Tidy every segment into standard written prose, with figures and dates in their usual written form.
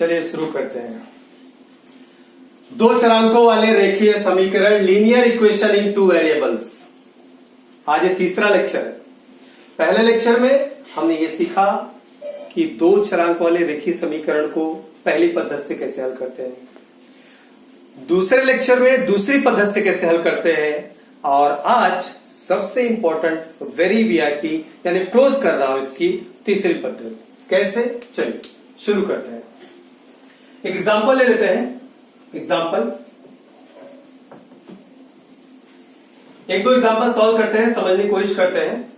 चलिए शुरू करते हैं। दो चरांकों वाले रेखीय समीकरण linear equation in two variables. आज ये तीसरा लेक्चर है। पहले लेक्चर में हमने ये सीखा कि दो चरांक वाले रेखीय समीकरण को पहली पद्धति से कैसे हल करते हैं, दूसरे लेक्चर में दूसरी पद्धति से कैसे हल करते हैं, और आज सबसे इंपॉर्टेंट वेरी वीआईपी यानी क्लोज कर रहा हूं इसकी तीसरी पद्धति कैसे। चलिए शुरू करते हैं। एक एग्जांपल ले लेते हैं। एग्जांपल एक दो एग्जांपल सॉल्व करते हैं, समझने की कोशिश करते हैं।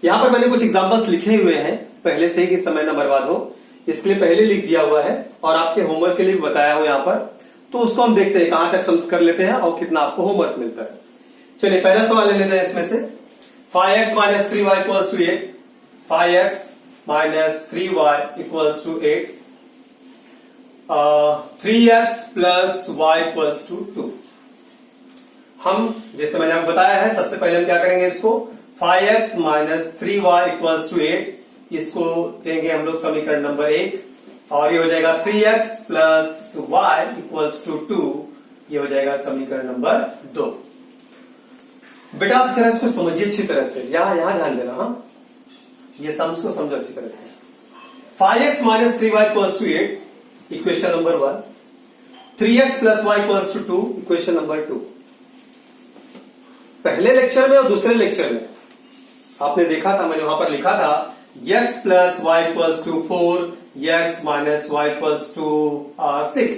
यहां पर मैंने कुछ एग्जांपल्स लिखे हुए हैं पहले से ही कि समय न बर्बाद हो, इसलिए पहले लिख दिया हुआ है और आपके होमवर्क के लिए भी बताया हूं यहां पर। तो उसको हम देखते हैं कहां तक समझ कर लेते हैं और कितना आपको होमवर्क मिलता है। चलिए पहला सवाल ले लेते हैं इसमें से। 5x - 3y = 8। 5x - 3y = 8। 3x + y = 2। हम जैसे मैंने आपको बताया है, सबसे पहले हम क्या करेंगे, इसको 5x - 3y = 8 इसको देंगे हम लोग समीकरण नंबर 1, और ये हो जाएगा 3x + y = 2, ये हो जाएगा समीकरण नंबर 2। बेटा आप जरा इसको समझिए अच्छी तरह से, यहां ध्यान देना। हाँ, ये सम्स को समझो अच्छी तरह से। 5x - 3y = 8 equation number 1, 3x + y = 2 equation number 2। पहले लेक्चर में और दूसरे लेक्चर में आपने देखा था, मैंने वहां पर लिखा था x + y = 4, x - y = 6।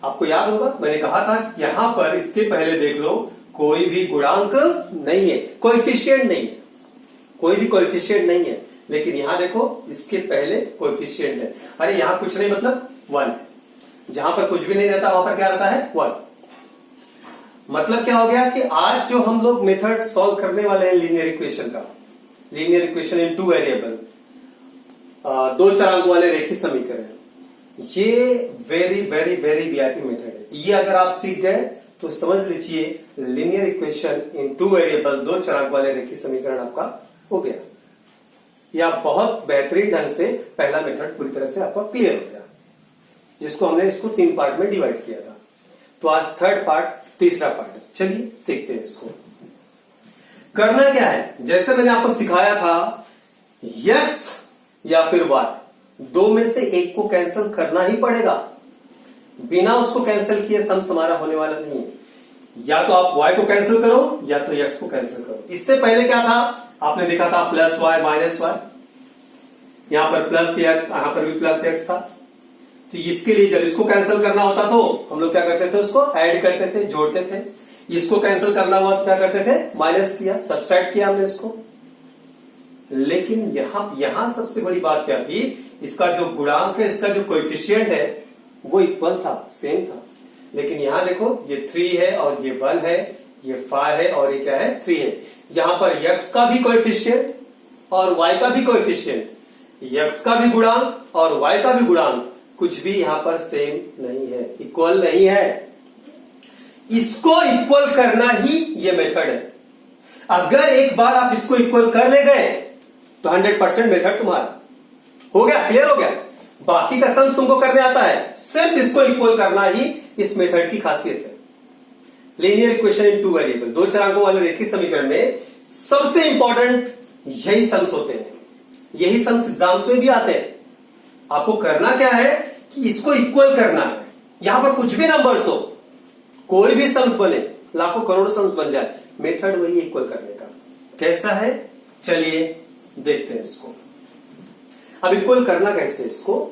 आपको याद होगा मैंने कहा था यहां पर इसके पहले देख लो, कोई भी गुणांक नहीं है, कोएफिशिएंट नहीं है, कोई भी कोएफिशिएंट नहीं है। लेकिन यहां देखो इसके पहले कोएफिशिएंट है। अरे यहां कुछ नहीं मतलब 1 है। जहां पर कुछ भी नहीं रहता वहां पर क्या रहता है, 1। मतलब क्या हो गया कि आज जो हम लोग मेथड सॉल्व करने वाले हैं लीनियर इक्वेशन का, linear equation in two variable, दो चरांक वाले रेखीय समीकरण, ये very very very VIP method है। ये अगर आप सीख गए तो समझ लीजिए linear equation in two variable, दो चरांक वाले रेखीय समीकरण आपका हो गया, या बहुत बेहतरीन ढंग से पहला मेथड पूरी तरह से आपका क्लियर हो गया, जिसको हमने इसको 3 पार्ट में डिवाइड किया था। तो आज थर्ड पार्ट, तीसरा पार्ट है। चलिए सीखते हैं इसको। करना क्या है, जैसे मैंने आपको सिखाया था, x या फिर y, दो में से एक को कैंसिल करना ही पड़ेगा। बिना उसको कैंसिल किए सम्स हमारा होने वाला नहीं है। या तो आप y को कैंसिल करो या तो x को कैंसिल करो। इससे पहले क्या था, आपने देखा था +y -y, यहां पर +x, यहां पर भी +x था। तो इसके लिए जब इसको कैंसिल करना होता तो हम लोग क्या करते थे, उसको ऐड करते थे, जोड़ते थे। इसको कैंसिल करना हुआ तो क्या करते थे, माइनस किया, सब्सट्रैक्ट किया हमने इसको। लेकिन यहां सबसे बड़ी बात क्या थी, इसका जो गुणांक है, इसका जो कोएफिशिएंट है वो इक्वल था, सेम था। लेकिन यहां देखो ये 3 है और ये 1 है, ये 5 है और ये क्या है, 3 है। यहां पर x का भी कोएफिशिएंट और y का भी कोएफिशिएंट, x का भी गुणांक और y का भी गुणांक कुछ भी यहां पर सेम नहीं है, इक्वल नहीं है। इसको इक्वल करना ही ये मेथड है। अगर एक बार आप इसको इक्वल कर ले गए तो 100% मेथड तुम्हारा हो गया, क्लियर हो गया। बाकी का सम्स तुमको करने आता है, सिर्फ इसको इक्वल करना ही इस मेथड की खासियत है। Linear equation in two variable, दो चरांकों वाले रेखीय समीकरण में सबसे इंपॉर्टेंट यही सम्स होते हैं। यही सम्स एग्जाम्स में भी आते हैं। आपको करना क्या है कि इसको इक्वल करना है। यहां पर कुछ भी नंबर्स हो, कोई भी सम्स बने, लाखों करोड़ों सम्स बन जाए, मेथड वही इक्वल करने का। कैसा है, चलिए देखते हैं इसको। अब इक्वल करना कैसे, इसको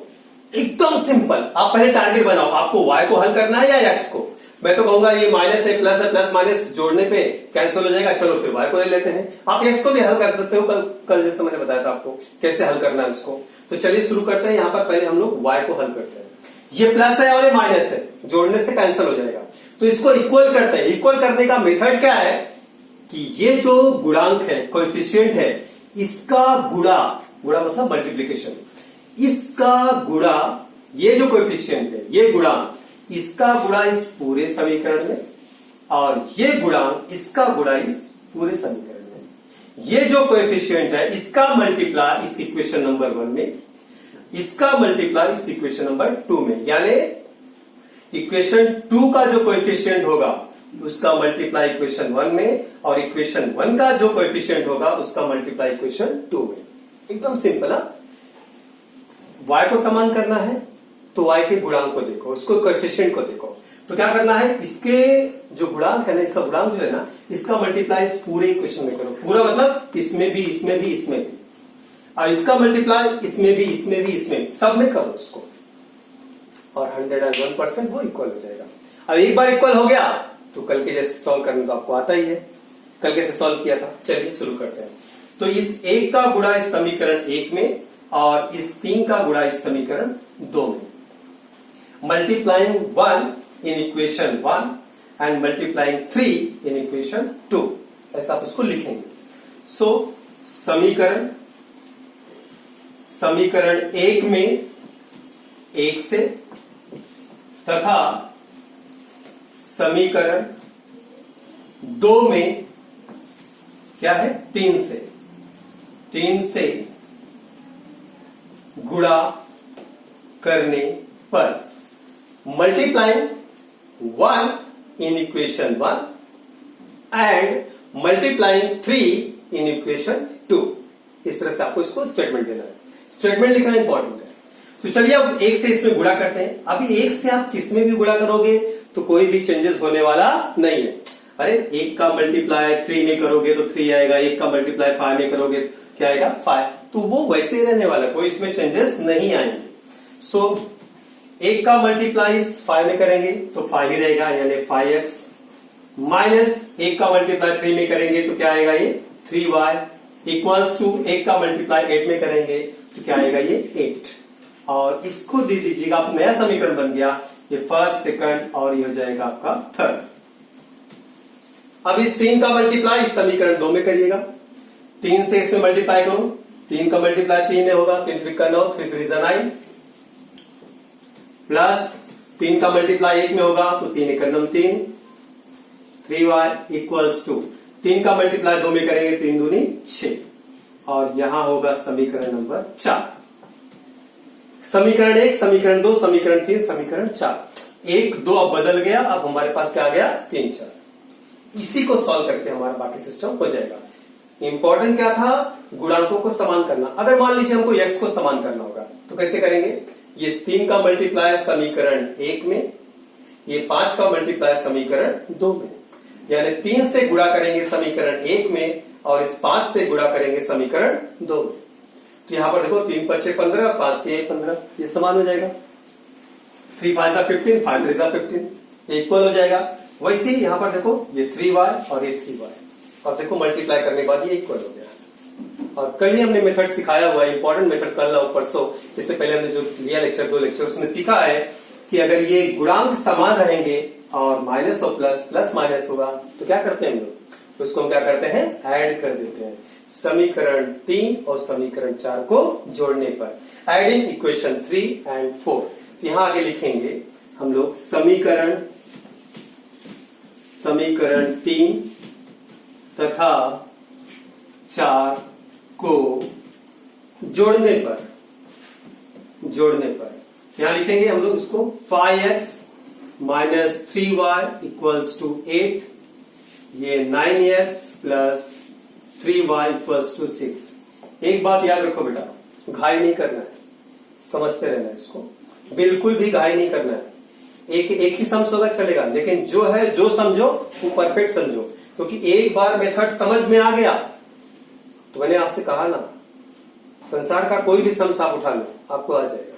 एकदम सिंपल। आप पहले टारगेट बनाओ, आपको y को हल करना है या x को। मैं तो कहूंगा ये माइनस है, प्लस है, प्लस माइनस जोड़ने पे कैंसिल हो जाएगा। चलो फिर y को ले लेते हैं। आप x को भी हल कर सकते हो, कल जैसे मैंने बताया था आपको कैसे हल करना है इसको। तो चलिए शुरू करते हैं। यहां पर पहले हम लोग y को हल करते हैं। ये प्लस है और ये माइनस है, जोड़ने से कैंसिल हो जाएगा। तो इसको इक्वल करते हैं। इक्वल करने का मेथड क्या है कि ये जो गुणांक है, कोएफिशिएंट है, इसका गुणा मतलब मल्टीप्लीकेशन, इसका गुणा, ये जो कोएफिशिएंट है, ये गुणांक, इसका गुणा इस पूरे समीकरण में, और ये गुणांक, इसका गुणा इस पूरे समीकरण में। ये जो कोएफिशिएंट है, इसका मल्टीप्लाई इस इक्वेशन नंबर 1 में, इसका मल्टीप्लाई इस इक्वेशन नंबर 2 में, यानी इक्वेशन 2 का जो कोएफिशिएंट होगा उसका मल्टीप्लाई इक्वेशन 1 में, और इक्वेशन 1 का जो कोएफिशिएंट होगा उसका मल्टीप्लाई इक्वेशन 2 में। एकदम सिंपल है। y को समान करना है तो y के गुणांक को देखो, उसको कोएफिशिएंट को देखो। तो क्या करना है, इसके जो गुणांक है ना, इसका गुणांक जो है ना, इसका मल्टीप्लाई इस पूरे इक्वेशन में करो। पूरा मतलब इसमें भी, इसमें भी, इसमें भी, और इसका मल्टीप्लाई इसमें भी, इसमें भी, इसमें भी, सब में करो उसको, और 101% वो इक्वल हो जाएगा। अब एक बार इक्वल हो गया तो कल के जैसे सॉल्व करना तो आपको आता ही है, कल कैसे सॉल्व किया था। चलिए शुरू करते हैं। तो इस 1 का गुणा इस समीकरण 1 में, और इस 3 का गुणा इस समीकरण 2 में, multiplying 1 in equation 1 and multiplying 3 in equation 2, ऐसा आप उसको लिखेंगे। सो समीकरण 1 में 1 से, तथा समीकरण 2 में क्या है, 3 से गुणा करने पर multiplying 1 in equation 1 and multiplying 3 in equation 2। इस तरह से आपको इसको स्टेटमेंट देना है, स्टेटमेंट लिखना इंपॉर्टेंट है। तो चलिए अब 1 से इसमें गुणा करते हैं। अभी 1 से आप किसमें भी गुणा करोगे तो कोई भी चेंजेस होने वाला नहीं है। अरे 1 का मल्टीप्लाई 3 में करोगे तो 3 आएगा, 1 का मल्टीप्लाई 5 में करोगे क्या आएगा, 5। तो वो वैसे ही रहने वाला, कोई इसमें चेंजेस नहीं आएंगे। सो 1 का मल्टीप्लाई 5 में करेंगे तो 5 ही रहेगा, यानी 5x, माइनस 1 का मल्टीप्लाई 3 में करेंगे तो क्या आएगा, ये 3y, इक्वल्स टू 1 का मल्टीप्लाई 8 में करेंगे तो क्या आएगा, ये 8। और इसको दे दीजिएगा, आप नया समीकरण बन गया, ये फर्स्ट, सेकंड, और ये हो जाएगा आपका थर्ड। अब इस 3 का मल्टीप्लाई इस समीकरण 2 में करिएगा, 3 से इसमें मल्टीप्लाई करो, 3 का मल्टीप्लाई 3 में होगा, 3 3 का 9, 3 3 9, प्लस 3 का मल्टीप्लाई 1 में होगा तो 3 1 9 3, 3y इक्वल्स टू 3 का मल्टीप्लाई 2 में करेंगे 3 दूनी 6, और यहां होगा समीकरण नंबर 4। समीकरण 1, समीकरण 2, समीकरण 3, समीकरण 4। 1 2 अब बदल गया, अब हमारे पास क्या आ गया, 3 4। इसी को सॉल्व करके हमारा बाकी सिस्टम हो जाएगा। इंपॉर्टेंट क्या था, गुणांकों को समान करना। अगर मान लीजिए हमको x को समान करना होगा तो कैसे करेंगे, ये 3 का मल्टीप्लाई समीकरण 1 में, ये 5 का मल्टीप्लाई समीकरण 2 में, यानी 3 से गुणा करेंगे समीकरण 1 में और इस 5 से गुणा करेंगे समीकरण 2 में। तो यहां पर देखो 3 5 15, 5 3 15, ये समान हो जाएगा। 3 5 15, 5 3 15, ये इक्वल हो जाएगा। वैसे ही यहां पर देखो ये 3y और ये 3y, और देखो मल्टीप्लाई करने के बाद ये इक्वल हो गया। और कल ही हमने मेथड सिखाया हुआ है, इंपॉर्टेंट मेथड, कल और परसों, इससे पहले हमने जो लिया लेक्चर 2 लेक्चर, उसमें सीखा है कि अगर ये गुणांक समान रहेंगे और माइनस और प्लस, प्लस माइनस होगा तो क्या करते हैं हम लोग, तो उसको हम क्या करते हैं, ऐड कर देते हैं। समीकरण 3 और समीकरण 4 को जोड़ने पर, एडिंग इक्वेशन 3 एंड 4। तो यहां आगे लिखेंगे हम लोग समीकरण 3 तथा 4 को जोड़ने पर यहां लिखेंगे हम लोग उसको 5x minus 3y equals to 8, ये 9x plus 3y equals to 6। एक बात याद रखो बेटा, घाई नहीं करना है, समझते रहना है इसको, बिल्कुल भी घाई नहीं करना है। एक ही सम्स होगा चलेगा, लेकिन जो है जो समझो वो परफेक्ट समझो, क्योंकि एक बार मेथड समझ में आ गया तो मैंने आपसे कहा ना, संसार का कोई भी सम्स आप उठा लो आपको आ जाएगा।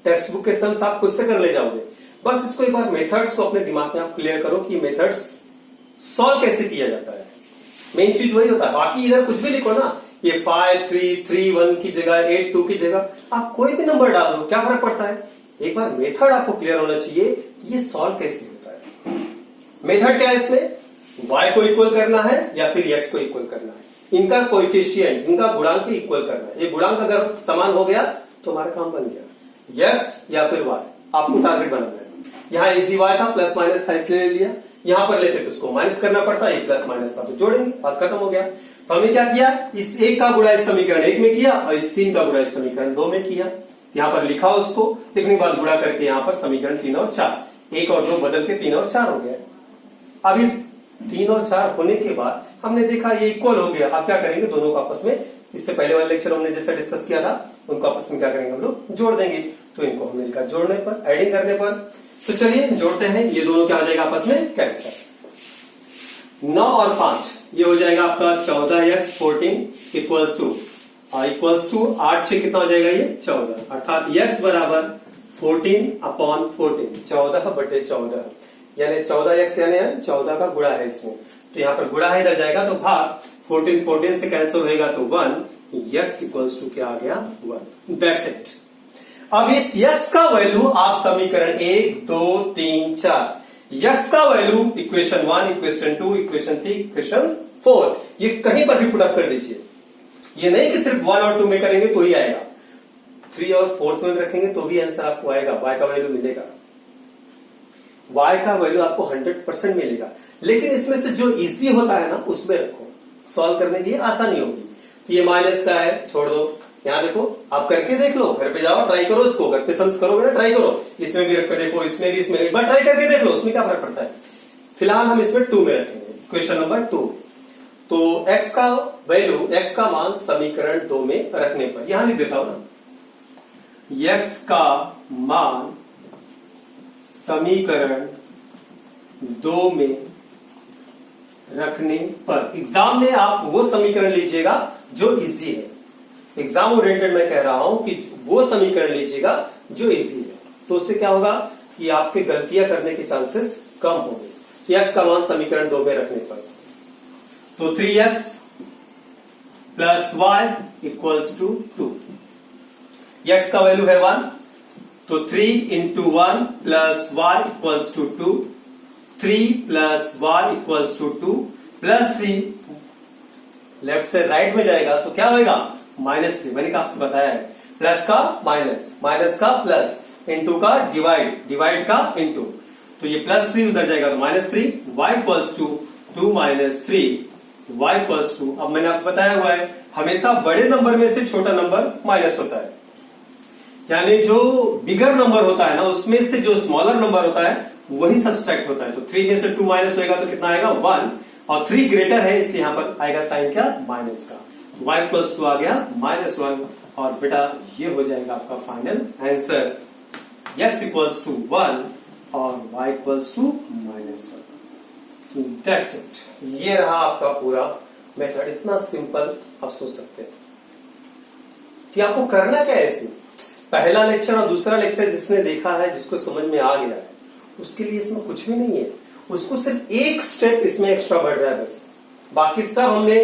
टेक्स्ट बुक के सम्स आप खुद से कर ले जाओगे। बस इसको एक बार मेथड्स को अपने दिमाग में आप क्लियर करो कि मेथड्स सॉल्व कैसे किया जाता है, मेन चीज वही होता है। बाकी इधर कुछ भी लिखो ना, ये 5 3 3 1 की जगह 8 2 की जगह आप कोई भी नंबर डाल दो, क्या फर्क पड़ता है। एक बार मेथड आपको क्लियर होना चाहिए, ये सॉल्व कैसे होता है। मेथड क्या है इसमें, y को इक्वल करना है या फिर x को इक्वल करना है, इनका कोएफिशिएंट, इनका गुणांक इक्वल करना है। ये गुणांक अगर समान हो गया तो हमारा काम बन गया, x या फिर y, आपको टारगेट बनाना है। यहाँ इजी y था, प्लस माइनस था इसलिए ले लिया, यहां पर लेते तो उसको माइनस करना पड़ता, ये प्लस माइनस था तो जोड़ेंगे, बात खत्म हो गया। तो हमने क्या किया, इस 1 का गुणा इस समीकरण 1 में किया और इस 3 का गुणा इस समीकरण 2 में किया। यहाँ पर लिखा उसको, लिखने के बाद गुणा करके यहाँ पर समीकरण 3 और 4, 1 और 2 बदल के 3 और 4 हो गया। अभी 3 और 4 होने के बाद हमने देखा ये इक्वल हो गया। अब क्या करेंगे, दोनों को आपस में, इससे पहले वाले लेक्चर हमने जैसा डिस्कस किया था, उनको आपस में क्या करेंगे हम लोग, जोड़ देंगे। तो इनको हमने लिखा जोड़ने पर, एडिंग करने पर। तो चलिए जोड़ते हैं, ये दोनों क्या हो जाएगा आपस में कैंसिल। 9 और 5 ये हो जाएगा आपका 14x 14 इक्वल्स टू 8 से कितना हो जाएगा ये 14, अर्थात x बराबर 14/14, 14/14, यानी 14x यानी 14 का गुणा है इसमें। तो यहाँ पर गुणा है, इधर जाएगा तो भाग 14 से कैंसिल होएगा तो 1, x इक्वल्स टू क्या आ गया 1। That's it. अब इस x का वैल्यू आप समीकरण 1, 2, 3, 4, x का value equation 1, equation 2, equation 3, equation 4, ये कहीं पर भी पुट अप कर दीजिए। ये नहीं कि सिर्फ 1 और 2 में करेंगे तो ही आएगा, 3 और 4 में रखेंगे तो भी आंसर आपको आएगा, y का वैल्यू मिलेगा, y का वैल्यू आपको 100% मिलेगा। लेकिन इसमें से जो इजी होता है ना उसमें रखो, सॉल्व करने की आसानी होगी। तो ये माइनस का है, छोड़ दो, यहां देखो, आप करके देख लो, घर पे जाओ ट्राई करो इसको, घर पे सम्स करोगे ना, ट्राई करो, इसमें भी रख कर देखो, इसमें भी, इसमें एक बार ट्राई करके देख लो, उसमें क्या फर्क पड़ता है। फिलहाल हम इसमें 2 में रखेंगे, क्वेश्चन नंबर 2। तो x का वैल्यू, x का मान समीकरण 2 में रखने पर, यहां लिख देता हूं ना, x का मान समीकरण 2 में रखने पर। एग्जाम में आप वो समीकरण लीजिएगा जो इजी है, एग्जाम ओरिएंटेड मैं कह रहा हूं कि वो समीकरण लीजिएगा जो इजी है, तो उससे क्या होगा कि आपके गलतियां करने के चांसेस कम होंगे। x का मान समीकरण 2 में रखने पर, तो 3x plus y equals to 2, x का वैल्यू है 1, तो 3 into 1 plus y equals to 2, 3 plus y equals to 2 plus 3, left से राइट में जाएगा तो क्या होगा -3, मैंने आपसे बताया है, प्लस का माइनस, माइनस का प्लस, इंटू का डिवाइड, डिवाइड का इंटू, तो ये +3 उधर जाएगा तो -3, y equals to 2 - 3, y equals to, अब मैंने आपको बताया हुआ है हमेशा बड़े नंबर में से छोटा नंबर माइनस होता है, यानी जो बिगर नंबर होता है ना उसमें से जो स्मॉलर नंबर होता है वही सब्सट्रैक्ट होता है। तो 3 में से 2 माइनस होगा तो कितना आएगा 1, और 3 ग्रेटर है इसलिए यहां पर आएगा साइन क्या माइनस का, y इक्वल्स टू आ गया -1, और बेटा ये हो जाएगा आपका final answer, x equals to 1 और y equals to -1। That's it, ये रहा आपका पूरा मेथड। इतना सिंपल आप सोच सकते हैं कि आपको करना क्या है इसमें। पहला लेक्चर और दूसरा लेक्चर जिसने देखा है, जिसको समझ में आ गया है, उसके लिए इसमें कुछ भी नहीं है, उसको सिर्फ एक स्टेप इसमें एक्स्ट्रा बढ़ रहा है बस, बाकी सब हमने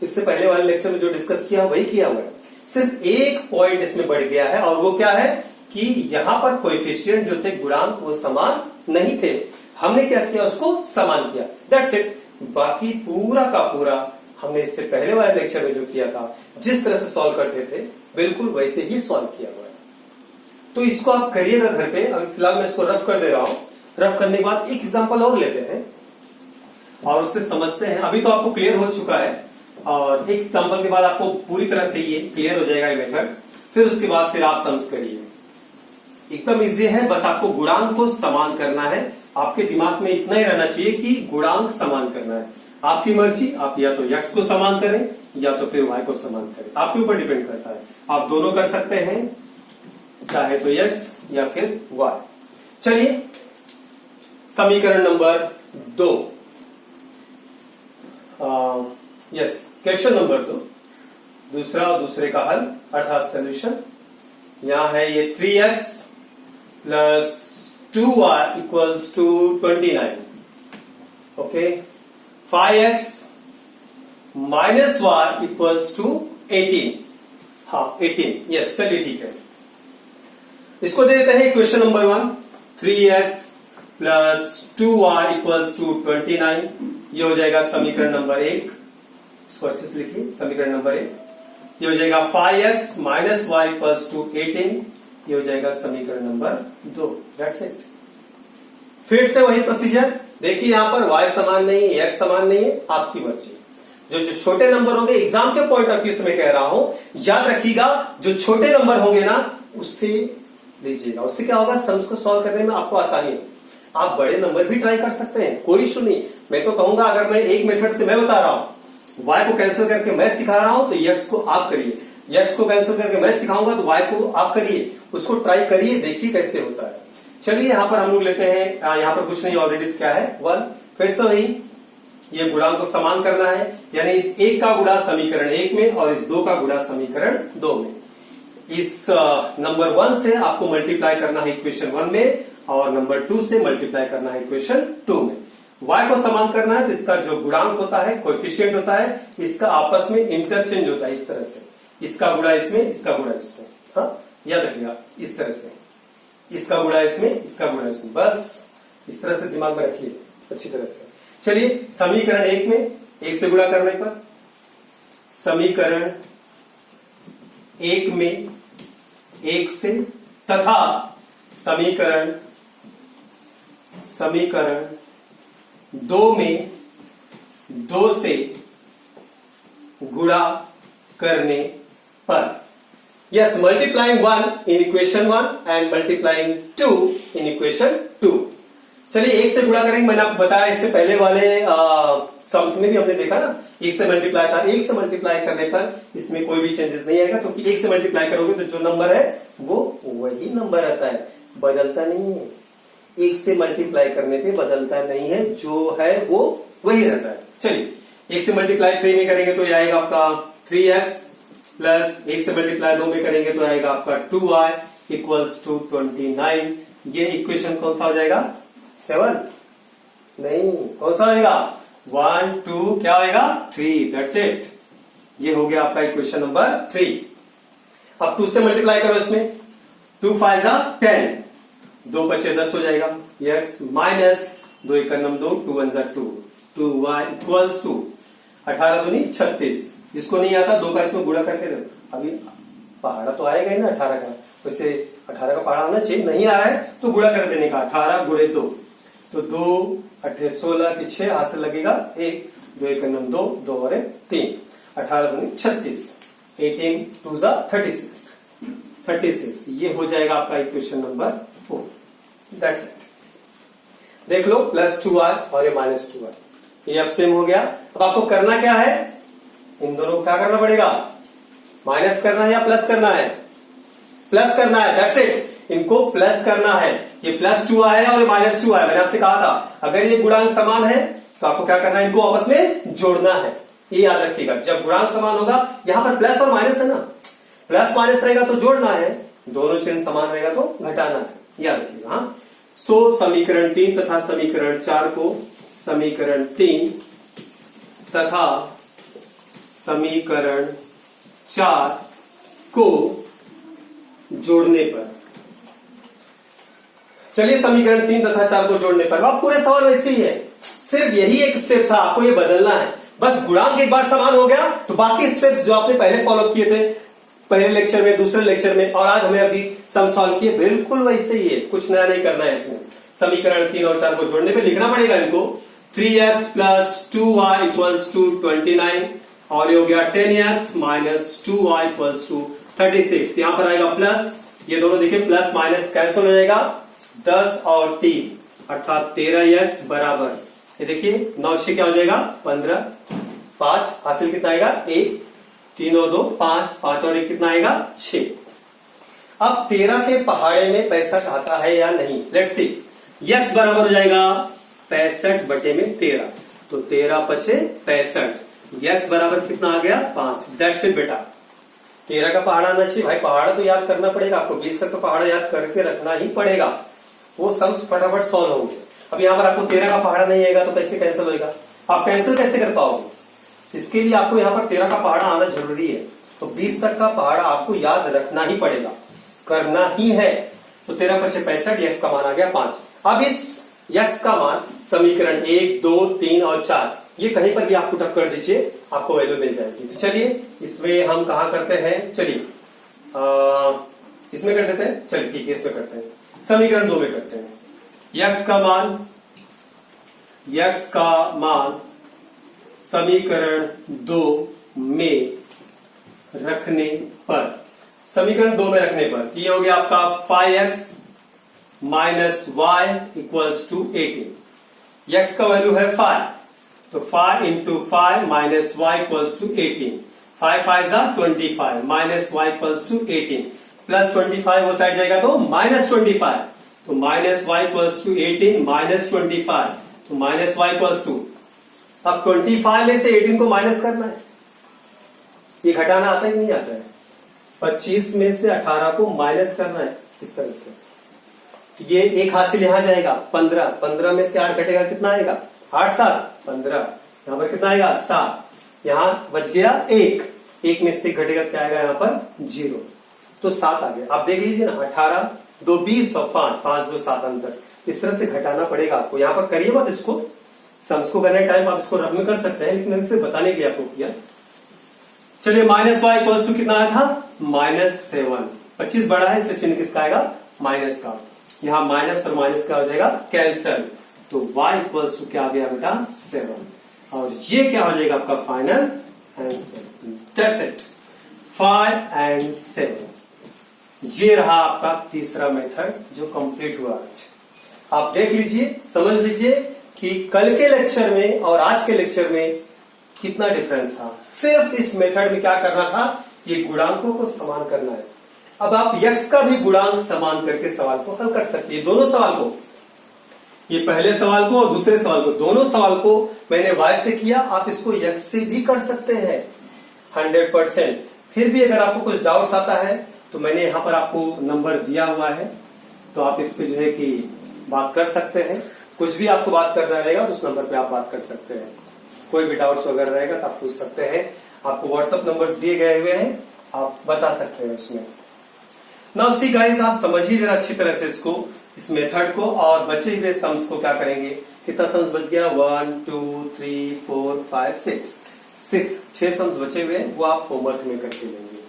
इससे पहले वाले लेक्चर में जो डिस्कस किया वही किया हुआ है, सिर्फ एक पॉइंट इसमें बढ़ गया है, और वो क्या है कि यहां पर कोएफिशिएंट जो थे, गुणांक, वो समान नहीं थे, हमने क्या किया उसको समान किया। दैट्स इट, बाकी पूरा का पूरा हमने इससे पहले वाले लेक्चर में जो किया था, जिस तरह से सॉल्व करते थे बिल्कुल वैसे ही सॉल्व किया हुआ है। तो इसको आप करिएगा घर पे। अभी फिलहाल मैं इसको रफ कर दे रहा हूं, रफ करने के बाद एक एग्जांपल और लेते हैं और उससे समझते हैं। अभी तो आपको क्लियर हो चुका है, और एक एग्जांपल के बाद आपको पूरी तरह से ये क्लियर हो जाएगा ये मेथड, फिर उसके बाद फिर आप समझ करिए। एकदम इजी है, बस आपको गुणांक को समान करना है। आपके दिमाग में इतना ही रहना चाहिए कि गुणांक समान करना है। आपकी मर्जी, आप या तो x को समान करें या तो फिर y को समान करें, आपके ऊपर डिपेंड करता है। आप दोनों कर सकते हैं, चाहे तो x या फिर y। चलिए समीकरण नंबर 2, यस, क्वेश्चन नंबर 2, दूसरा और दूसरे का हल अर्थात सोल्यूशन। यहां है ये 3x plus 2y equals to 29, okay, 5x minus y equals to 18, हाँ 18, यस, चलिए ठीक है। इसको दे देते हैं question number 1, 3x plus 2y equals to 29, ये हो जाएगा समीकरण नंबर 1, इसको अच्छे से लिखिए, समीकरण नंबर 1। ये हो जाएगा 5x minus y equals to 18, ये हो जाएगा समीकरण नंबर 2। That's it. फिर से वही प्रोसीजर, देखिए यहां पर y समान नहीं है, x समान नहीं है, आपकी मर्जी। जो छोटे नंबर होंगे, एग्जाम के पॉइंट ऑफ व्यू से मैं कह रहा हूं, याद रखिएगा, जो छोटे नंबर होंगे ना उससे लीजिएगा। उससे क्या होगा, सम्स को सॉल्व करने में आपको आसानी है। आप बड़े नंबर भी ट्राई कर सकते हैं, कोई इशू नहीं। मैं तो कहूंगा अगर मैं एक मेथड से मैं बता रहा हूं, y को कैंसिल करके मैं सिखा रहा हूं तो x को आप करिए, x को कैंसिल करके मैं सिखाऊंगा तो y को आप करिए। उसको ट्राई करिए, देखिए कैसे होता है। चलिए यहां पर हम लोग लेते हैं, यहां पर कुछ नहीं, ऑलरेडी क्या है 1। फिर से वही, ये गुणांक को समान करना है, यानी इस एक का गुणा समीकरण 1 में और इस 2 का गुणा समीकरण 2 में। इस नंबर 1 से आपको मल्टीप्लाई करना है इक्वेशन 1 में और नंबर 2 से मल्टीप्लाई करना है इक्वेशन 2 में। y को समान करना है तो इसका जो गुणांक होता है, कोएफिशिएंट होता है, इसका आपस में इंटरचेंज होता है इस तरह से, इसका गुणा इसमें, इसका गुणा इसमें। हाँ, याद रखिएगा इस तरह से, इसका गुणा इसमें, इसका गुणा इसमें, बस इस तरह से दिमाग में रखिए अच्छी तरह से। चलिए समीकरण 1 में 1 से गुणा करने पर, समीकरण 1 में 1 से, तथा समीकरण 2 में 2 से गुणा करने पर। Yes, multiplying 1 in equation 1 and multiplying 2 in equation 2। चलिए 1 से गुणा करेंगे, मैंने आपको बताया इससे पहले वाले सम्स में भी हमने देखा ना, 1 से मल्टीप्लाई था। 1 से मल्टीप्लाई करने पर इसमें कोई भी चेंजेस नहीं आएगा, क्योंकि 1 से मल्टीप्लाई करोगे तो जो नंबर है वो वही नंबर रहता है, बदलता नहीं है। 1 से मल्टीप्लाई करने पे बदलता नहीं है, जो है वो वही रहता है। चलिए 1 से मल्टीप्लाई 3 में करेंगे तो ये आएगा आपका 3x, प्लस 1 से मल्टीप्लाई 2 में करेंगे तो आएगा आपका 2y इक्वल्स टू 29। ये इक्वेशन कौन सा हो जाएगा, 7 नहीं, कौन सा होगा 1 2 क्या होगा 3, दैट्स इट। ये हो गया आपका इक्वेशन नंबर 3। अब 2 से मल्टीप्लाई करो इसमें, 2 5 जा 10, 2 बचे 10 हो जाएगा। यस, माइनस 2 1 2, 2 1 जा 2, 2y इक्वल्स टू 18 दूनी 36। जिसको नहीं आता 2 का इसमें गुणा करके दो, अभी पहाड़ा तो आएगा ही ना 18 का, वैसे 18 का पहाड़ा आना चाहिए, नहीं आ रहा है तो गुणा कर देने का, 18 गुणे 2 तो 2 8 16 की 6 हाथ से लगेगा 1, 2 1 2, 2 और 3, 18 दूनी 36, 18 2 जा 36। ये हो जाएगा आपका इक्वेशन नंबर 4। That's it. देख लो, +2y और ये -2y, ये अब सेम हो गया। अब आपको करना क्या है, इन दोनों को क्या करना पड़ेगा, माइनस करना है या प्लस करना है, प्लस करना है, दैट्स इट। इनको प्लस करना है, ये +2 है और ये -2 है। मैंने आपसे कहा था अगर ये गुणांक समान है तो आपको क्या करना है, इनको आपस में जोड़ना है। ये याद रखिएगा, जब गुणांक समान होगा, यहां पर प्लस और माइनस है ना, प्लस माइनस रहेगा तो जोड़ना है, दोनों चिन्ह समान रहेगा तो घटाना है, याद रखिएगा। हाँ, सो समीकरण 3 तथा समीकरण 4 को, समीकरण 3 तथा समीकरण 4 को जोड़ने पर, चलिए समीकरण 3 तथा 4 को जोड़ने पर, अब पूरे सवाल वैसे ही है, सिर्फ यही एक स्टेप था, आपको ये बदलना है बस। गुणांक एक बार समान हो गया तो बाकी स्टेप्स जो आपने पहले फॉलो किए थे, पहले लेक्चर में, दूसरे लेक्चर में, और आज हमें अभी सम सॉल्व किए, बिल्कुल वैसे ही है, कुछ नया नहीं करना है इसमें। समीकरण 3 और 4 को जोड़ने पे लिखना पड़ेगा इनको, 3x plus 2y equals to 29 और ये हो गया 10x minus 2y equals to 36। यहां पर आएगा प्लस, ये दोनों देखिए प्लस माइनस कैंसिल हो जाएगा, 10 और 3 अर्थात 13x बराबर, ये देखिए 9 से क्या हो जाएगा 15, 5 हासिल कितना आएगा 1, 3 और 2 5, 5 और 1 कितना आएगा 6। अब 13 के पहाड़े में 65 आता है या नहीं, लेट्स सी। x बराबर हो जाएगा 65 बटे में 13, तो 13 पचे 65, x बराबर कितना आ गया 5, दैट्स इट बेटा। 13 का पहाड़ा आना चाहिए भाई, पहाड़ा तो याद करना पड़ेगा आपको, 20 तक का पहाड़ा याद करके रखना ही पड़ेगा, वो सम्स फटाफट सॉल्व होंगे। अब यहां पर आपको 13 का पहाड़ा नहीं आएगा तो कैसे कैंसिल होगा, आप कैंसिल कैसे कर पाओगे, इसके लिए आपको यहां पर 13 का पहाड़ा आना जरूरी है, तो 20 तक का पहाड़ा आपको याद रखना ही पड़ेगा, करना ही है। तो 13 पचे 65, x का मान आ गया 5। अब इस x का मान समीकरण 1, 2, 3 और 4 ये कहीं पर भी आप पुट अप कर दीजिए, आपको वैल्यू मिल जाएगी। तो चलिए इसमें हम कहा करते हैं, चलिए इसमें कर देते हैं, चलिए ठीक है इसमें करते हैं, समीकरण 2 में करते हैं। x का मान समीकरण 2 में रखने पर समीकरण 2 में रखने पर ये हो गया आपका 5x minus Y equals to 18। x का वैल्यू है 5, तो 5 into 5 minus Y equals to 18। 5 5 जा 25 minus Y equals to 18 plus 25 वो साइड जाएगा तो माइनस 25, तो minus Y equals to 18 minus 25, तो माइनस वाई इक्वल्स टू, अब 25 में से 18 को माइनस करना है, ये घटाना आता ही नहीं आता है। 25 में से 18 को माइनस करना है इस तरह से, ये एक हासिल यहां जाएगा 15, 15 में से 8 घटेगा कितना आएगा 8 7 15, यहां पर कितना आएगा 7, यहां बच गया 1 में से घटेगा क्या आएगा यहाँ पर 0, तो 7 आ गया। आप देख लीजिए ना 18 2 20 और 5 5 2 7 अंतर, इस तरह से घटाना पड़ेगा आपको। यहाँ पर करिए मत इसको, सम्स को करने टाइम आप इसको रफ में कर सकते हैं, लेकिन मैंने इसे बताने के लिए आपको किया। चलिए माइनस वाई इक्वल्स टू कितना आया था -7, 25 बड़ा है इसलिए चिन्ह किसका आएगा माइनस का, यहाँ माइनस और माइनस का हो जाएगा कैंसल, तो y इक्वल्स टू क्या आ गया बेटा 7, और ये क्या हो जाएगा आपका final answer. That's it, 5 and 7। ये रहा आपका तीसरा मेथड जो कंप्लीट हुआ आज। आप देख लीजिए, समझ लीजिए कि कल के लेक्चर में और आज के लेक्चर में कितना डिफरेंस था। सिर्फ इस मेथड में क्या करना था, ये गुणांकों को समान करना है। अब आप x का भी गुणांक समान करके सवाल को हल कर सकते हैं, दोनों सवाल को, ये पहले सवाल को और दूसरे सवाल को, दोनों सवाल को मैंने y से किया, आप इसको x से भी कर सकते हैं 100%। फिर भी अगर आपको कुछ डाउट्स आता है तो मैंने यहां पर आपको नंबर दिया हुआ है, तो आप इस पे जो है कि बात कर सकते हैं। कुछ भी आपको बात करना रहेगा तो उस नंबर पे आप बात कर सकते हैं। कोई भी डाउट्स वगैरह रहेगा तो आप पूछ सकते हैं। आपको व्हाट्सएप नंबर्स दिए गए हुए हैं, आप बता सकते हैं उसमें। नाउ सी गाइस, आप समझिए जरा अच्छी तरह से इसको, इस मेथड को, और बचे हुए सम्स को क्या करेंगे। कितना सम्स बच गया 1 2 3 4 5 6 सम्स बचे हुए हैं, वो आप होमवर्क में करके लेंगे।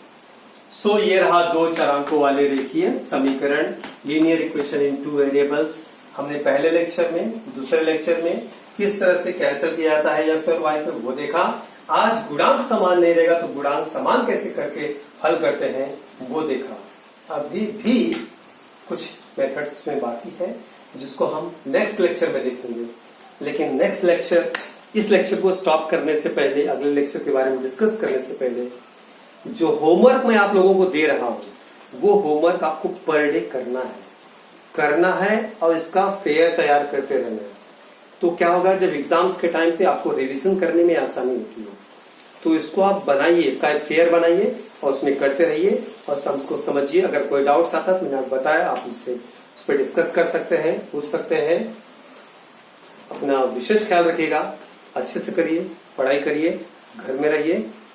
सो ये रहा 2 चरांकों वाले रेखीय समीकरण, लीनियर इक्वेशन इन 2 वेरिएबल्स। हमने पहले लेक्चर में, दूसरे लेक्चर में किस तरह से कैंसिल किया जाता है x और y पे वो देखा। आज गुणांक समान नहीं रहेगा तो गुणांक समान कैसे करके हल करते हैं वो देखा। अभी भी कुछ मेथड्स इसमें बाकी है जिसको हम नेक्स्ट लेक्चर में देखेंगे, लेकिन नेक्स्ट लेक्चर, इस लेक्चर को स्टॉप करने से पहले, अगले लेक्चर के बारे में डिस्कस करने से पहले, जो होमवर्क मैं आप लोगों को दे रहा हूं वो होमवर्क आपको पर डे करना है और इसका फेयर तैयार करते रहना है। तो क्या होगा, जब एग्जाम्स के टाइम पे आपको रिवीजन करने में आसानी होती है, तो इसको आप बनाइए, इसका एक फेयर बनाइए और उसमें करते रहिए और सम्स को समझिए। अगर कोई डाउट्स आता तो मैंने आपको बताया, आप उससे उस पर डिस्कस कर सकते हैं, पूछ सकते हैं। अपना विशेष ख्याल रखिएगा, अच्छे से करिए, पढ़ाई करिए, घर में रहिए,